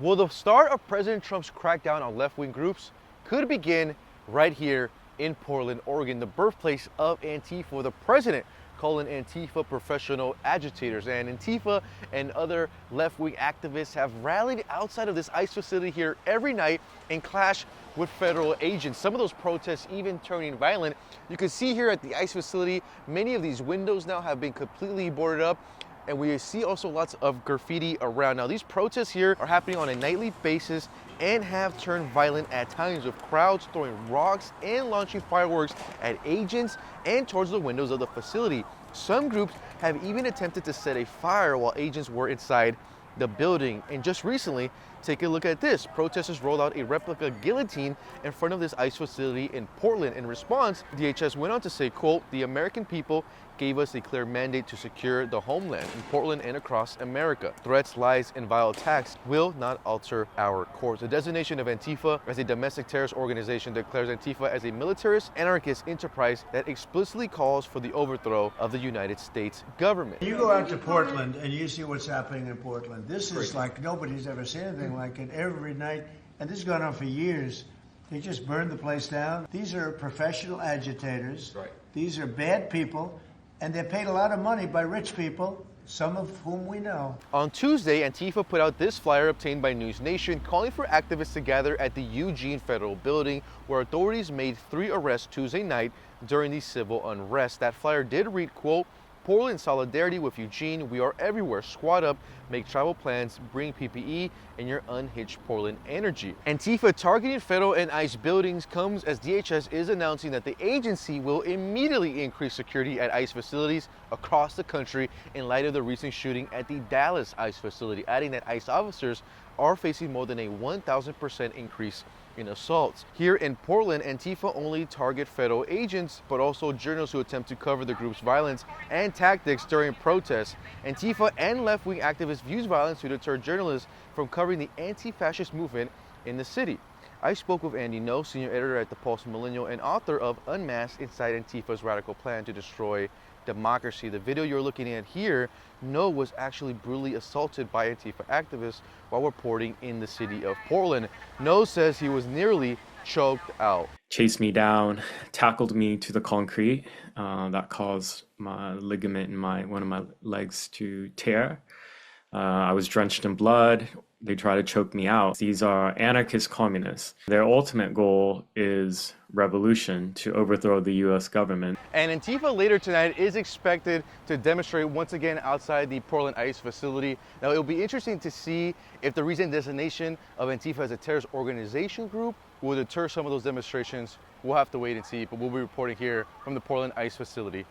Well, the start of President Trump's crackdown on left-wing groups could begin right here in Portland, Oregon, the birthplace of Antifa. The president calling Antifa professional agitators, and Antifa and other left-wing activists have rallied outside of this ICE facility here every night and clash with federal agents. Some of those protests even turning violent. You can see here at the ICE facility, many of these windows now have been completely boarded up, and we see also lots of graffiti around. Now, these protests here are happening on a nightly basis and have turned violent at times, with crowds throwing rocks and launching fireworks at agents and towards the windows of the facility. Some groups have even attempted to set a fire while agents were inside the building. And just recently, take a look at this. Protesters rolled out a replica guillotine in front of this ICE facility in Portland. In response, DHS went on to say, quote, "The American people gave us a clear mandate to secure the homeland in Portland and across America. Threats, lies, and vile attacks will not alter our course." The designation of Antifa as a domestic terrorist organization declares Antifa as a militarist, anarchist enterprise that explicitly calls for the overthrow of the United States government. You go out to Portland and you see what's happening in Portland. This is like nobody's ever seen anything like it every night, and this has gone on for years. They just burned the place down. These are professional agitators. Right. These are bad people, and they're paid a lot of money by rich people, some of whom we know. On Tuesday, Antifa put out this flyer obtained by News Nation calling for activists to gather at the Eugene Federal Building, where authorities made 3 arrests Tuesday night during the civil unrest. That flyer did read, quote, "Portland solidarity with Eugene. We are everywhere. Squad up, make travel plans, bring PPE, and your unhitched Portland energy." Antifa targeting federal and ICE buildings comes as DHS is announcing that the agency will immediately increase security at ICE facilities across the country in light of the recent shooting at the Dallas ICE facility, adding that ICE officers are facing more than a 1,000% increase in assaults. Here in Portland, Antifa only target federal agents, but also journalists who attempt to cover the group's violence and tactics during protests. Antifa and left-wing activists use violence to deter journalists from covering the anti-fascist movement in the city. I spoke with Andy No, senior editor at the Pulse Millennial and author of Unmasked: Inside Antifa's Radical Plan to Destroy Democracy. The video you're looking at here, No was actually brutally assaulted by Antifa activists while reporting in the city of Portland. No says he was nearly choked out. Chased me down, tackled me to the concrete. That caused my ligament in one of my legs to tear. I was drenched in blood. They try to choke me out. These are anarchist communists. Their ultimate goal is revolution, to overthrow the US government. And Antifa later tonight is expected to demonstrate once again outside the Portland ICE facility. Now, it'll be interesting to see if the recent designation of Antifa as a terrorist organization group will deter some of those demonstrations. We'll have to wait and see, but we'll be reporting here from the Portland ICE facility.